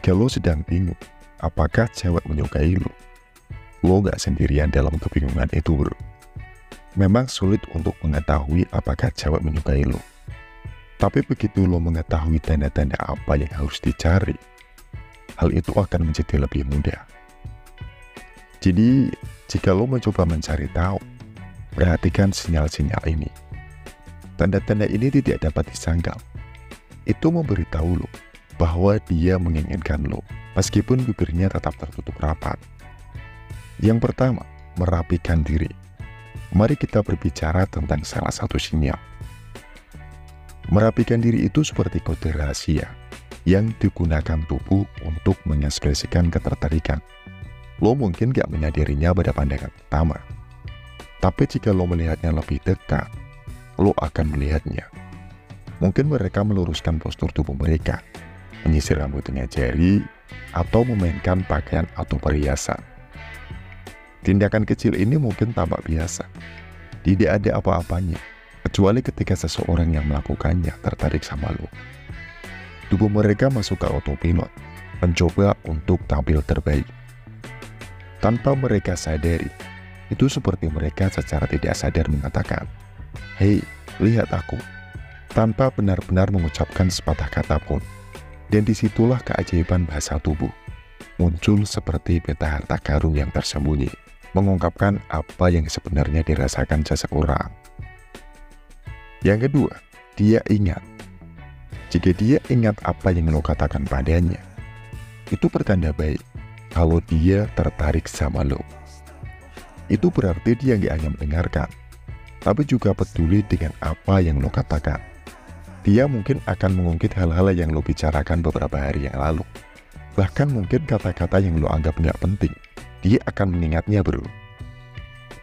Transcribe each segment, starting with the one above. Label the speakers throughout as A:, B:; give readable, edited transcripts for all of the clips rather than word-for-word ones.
A: Jika lo sedang bingung, apakah cewek menyukai lo gak sendirian dalam kebingungan itu bro. Memang sulit untuk mengetahui apakah cewek menyukai lo. Tapi begitu lo mengetahui tanda-tanda apa yang harus dicari, hal itu akan menjadi lebih mudah. Jadi, jika lo mencoba mencari tahu, perhatikan sinyal-sinyal ini. Tanda-tanda ini tidak dapat disangkal. Itu memberitahu lo bahwa dia menginginkan lo, meskipun bibirnya tetap tertutup rapat. Yang pertama, merapikan diri. Mari kita berbicara tentang salah satu sinyal. Merapikan diri itu seperti kode rahasia yang digunakan tubuh untuk mengekspresikan ketertarikan. Lo mungkin gak menyadarinya pada pandangan pertama, tapi jika lo melihatnya lebih dekat, lo akan melihatnya. Mungkin mereka meluruskan postur tubuh mereka, menyisir rambut dengan jari, atau memainkan pakaian atau perhiasan. Tindakan kecil ini mungkin tampak biasa. Tidak ada apa-apanya, kecuali ketika seseorang yang melakukannya tertarik sama lo. Tubuh mereka masuk ke autopilot, mencoba untuk tampil terbaik. Tanpa mereka sadari, itu seperti mereka secara tidak sadar mengatakan, "Hei, lihat aku," tanpa benar-benar mengucapkan sepatah kata pun. Dan disitulah keajaiban bahasa tubuh muncul seperti peta harta karun yang tersembunyi, mengungkapkan apa yang sebenarnya dirasakan seseorang. Yang kedua, dia ingat. Jika dia ingat apa yang lo katakan padanya, itu pertanda baik kalau dia tertarik sama lo. Itu berarti dia nggak hanya mendengarkan, tapi juga peduli dengan apa yang lo katakan. Dia mungkin akan mengungkit hal-hal yang lo bicarakan beberapa hari yang lalu. Bahkan mungkin kata-kata yang lo anggap nggak penting, dia akan mengingatnya bro.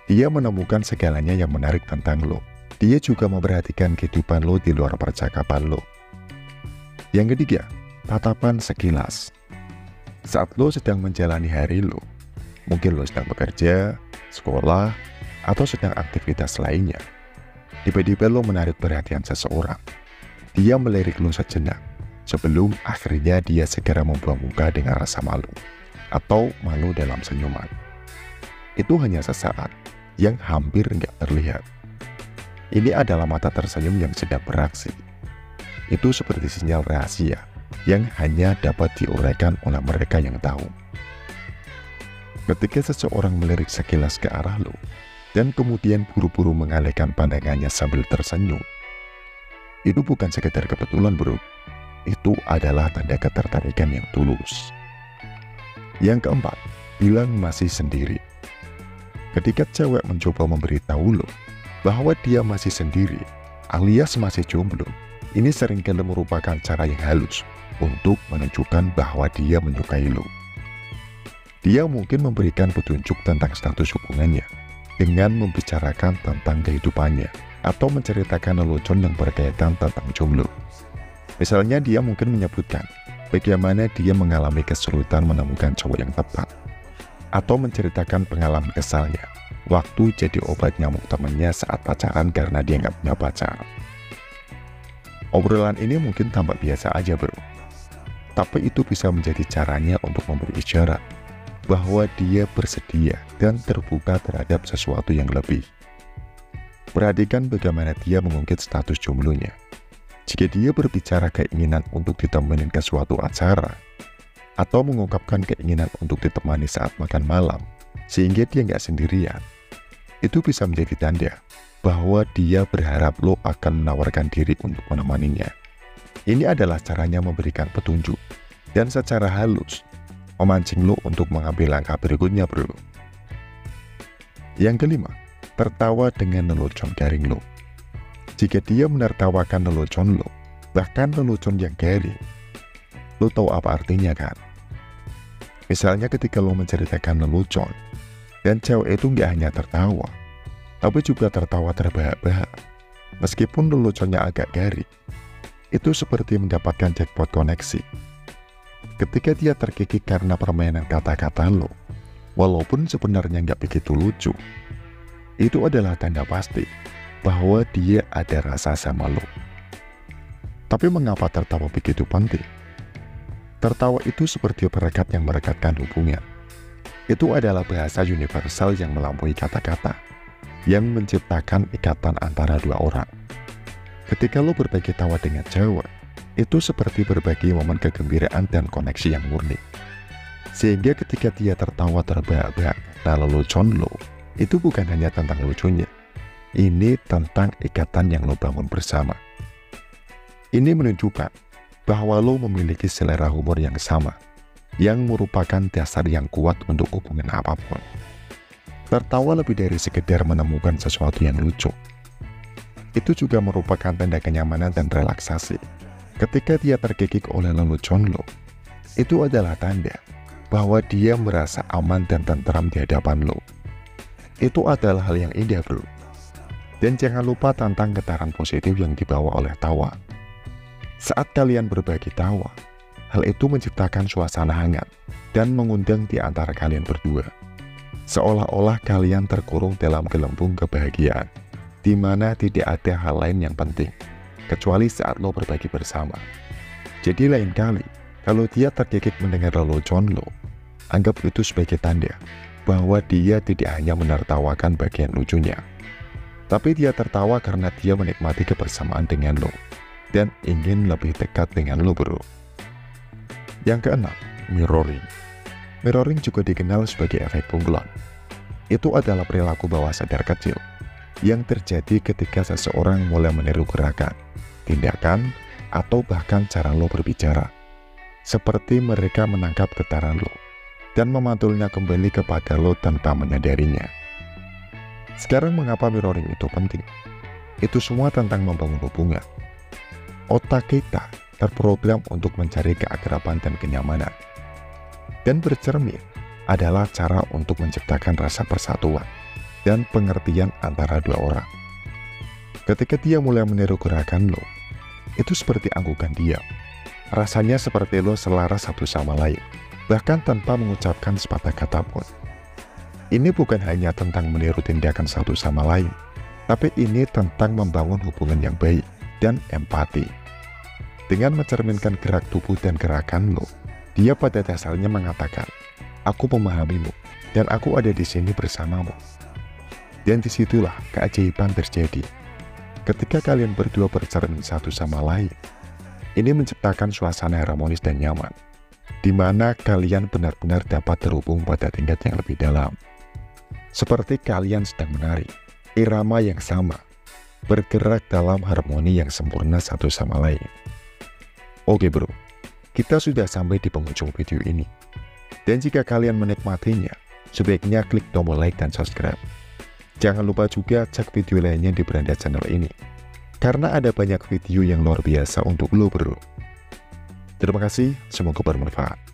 A: Dia menemukan segalanya yang menarik tentang lo. Dia juga memperhatikan kehidupan lo di luar percakapan lo. Yang ketiga, tatapan sekilas. Saat lo sedang menjalani hari lo, mungkin lo sedang bekerja, sekolah, atau sedang aktivitas lainnya, tiba-tiba lo menarik perhatian seseorang. Dia melirik lo sejenak, sebelum akhirnya dia segera membuang muka dengan rasa malu, atau malu dalam senyuman. Itu hanya sesaat, yang hampir nggak terlihat. Ini adalah mata tersenyum yang sedang beraksi. Itu seperti sinyal rahasia, yang hanya dapat diuraikan oleh mereka yang tahu. Ketika seseorang melirik sekilas ke arah lo, dan kemudian buru-buru mengalihkan pandangannya sambil tersenyum, itu bukan sekedar kebetulan bro, itu adalah tanda ketertarikan yang tulus. Yang keempat, bilang masih sendiri. Ketika cewek mencoba memberitahu lo bahwa dia masih sendiri, alias masih jomblo, ini seringkali merupakan cara yang halus untuk menunjukkan bahwa dia menyukai lo. Dia mungkin memberikan petunjuk tentang status hubungannya dengan membicarakan tentang kehidupannya, atau menceritakan lelucon yang berkaitan tentang jomblo. Misalnya dia mungkin menyebutkan bagaimana dia mengalami kesulitan menemukan cowok yang tepat, atau menceritakan pengalaman kesalnya waktu jadi obat nyamuk temannya saat pacaran karena dia nggak punya pacar. Obrolan ini mungkin tampak biasa aja bro, tapi itu bisa menjadi caranya untuk memberi isyarat bahwa dia bersedia dan terbuka terhadap sesuatu yang lebih. Perhatikan bagaimana dia mengungkit status jomblonya. Jika dia berbicara keinginan untuk ditemenin ke suatu acara, atau mengungkapkan keinginan untuk ditemani saat makan malam, sehingga dia nggak sendirian, itu bisa menjadi tanda bahwa dia berharap lo akan menawarkan diri untuk menemaninya. Ini adalah caranya memberikan petunjuk, dan secara halus, memancing lo untuk mengambil langkah berikutnya bro. Yang kelima, tertawa dengan lelucon garing lo. Jika dia menertawakan lelucon lo, bahkan lelucon yang garing, lo tahu apa artinya kan? Misalnya ketika lo menceritakan lelucon, dan cewek itu nggak hanya tertawa, tapi juga tertawa terbahak-bahak. Meskipun leluconnya agak garing, itu seperti mendapatkan jackpot koneksi. Ketika dia terkikik karena permainan kata-kata lo, walaupun sebenarnya nggak begitu lucu, itu adalah tanda pasti bahwa dia ada rasa sama lo. Tapi mengapa tertawa begitu penting? Tertawa itu seperti perekat yang merekatkan hubungan. Itu adalah bahasa universal yang melampaui kata-kata, yang menciptakan ikatan antara dua orang. Ketika lo berbagi tawa dengan cewek, itu seperti berbagi momen kegembiraan dan koneksi yang murni. Sehingga ketika dia tertawa terbahak-bahak karena lelucon lo, itu bukan hanya tentang lucunya. Ini tentang ikatan yang lo bangun bersama. Ini menunjukkan bahwa lo memiliki selera humor yang sama, yang merupakan dasar yang kuat untuk hubungan apapun. Tertawa lebih dari sekedar menemukan sesuatu yang lucu. Itu juga merupakan tanda kenyamanan dan relaksasi. Ketika dia terkikik oleh lelucon lo, itu adalah tanda bahwa dia merasa aman dan tentram di hadapan lo. Itu adalah hal yang indah, bro. Dan jangan lupa tentang getaran positif yang dibawa oleh tawa. Saat kalian berbagi tawa, hal itu menciptakan suasana hangat dan mengundang di antara kalian berdua. Seolah-olah kalian terkurung dalam gelembung kebahagiaan, di mana tidak ada hal lain yang penting, kecuali saat lo berbagi bersama. Jadi lain kali, kalau dia terkikik mendengar lelucon lo, anggap itu sebagai tanda bahwa dia tidak hanya menertawakan bagian lucunya, tapi dia tertawa karena dia menikmati kebersamaan dengan lo dan ingin lebih dekat dengan lo, bro. Yang keenam, mirroring. Mirroring juga dikenal sebagai efek bunglon. Itu adalah perilaku bawah sadar kecil yang terjadi ketika seseorang mulai meniru gerakan, tindakan, atau bahkan cara lo berbicara. Seperti mereka menangkap getaran lo dan memantulnya kembali kepada lo tanpa menyadarinya. Sekarang mengapa mirroring itu penting? Itu semua tentang membangun hubungan. Otak kita terprogram untuk mencari keakraban dan kenyamanan. Dan bercermin adalah cara untuk menciptakan rasa persatuan dan pengertian antara dua orang. Ketika dia mulai meniru gerakan lo, itu seperti anggukan diam. Rasanya seperti lo selaras satu sama lain, bahkan tanpa mengucapkan sepatah kata pun. Ini bukan hanya tentang meniru tindakan satu sama lain, tapi ini tentang membangun hubungan yang baik dan empati. Dengan mencerminkan gerak tubuh dan gerakan lo, dia pada dasarnya mengatakan, "Aku memahamimu, dan aku ada di sini bersamamu." Dan disitulah keajaiban terjadi. Ketika kalian berdua bercermin satu sama lain, ini menciptakan suasana harmonis dan nyaman, di mana kalian benar-benar dapat terhubung pada tingkat yang lebih dalam. Seperti kalian sedang menari, irama yang sama, bergerak dalam harmoni yang sempurna satu sama lain. Oke bro, kita sudah sampai di penghujung video ini. Dan jika kalian menikmatinya, sebaiknya klik tombol like dan subscribe. Jangan lupa juga cek video lainnya di Beranda channel ini, karena ada banyak video yang luar biasa untuk lo bro. Terima kasih, semoga bermanfaat.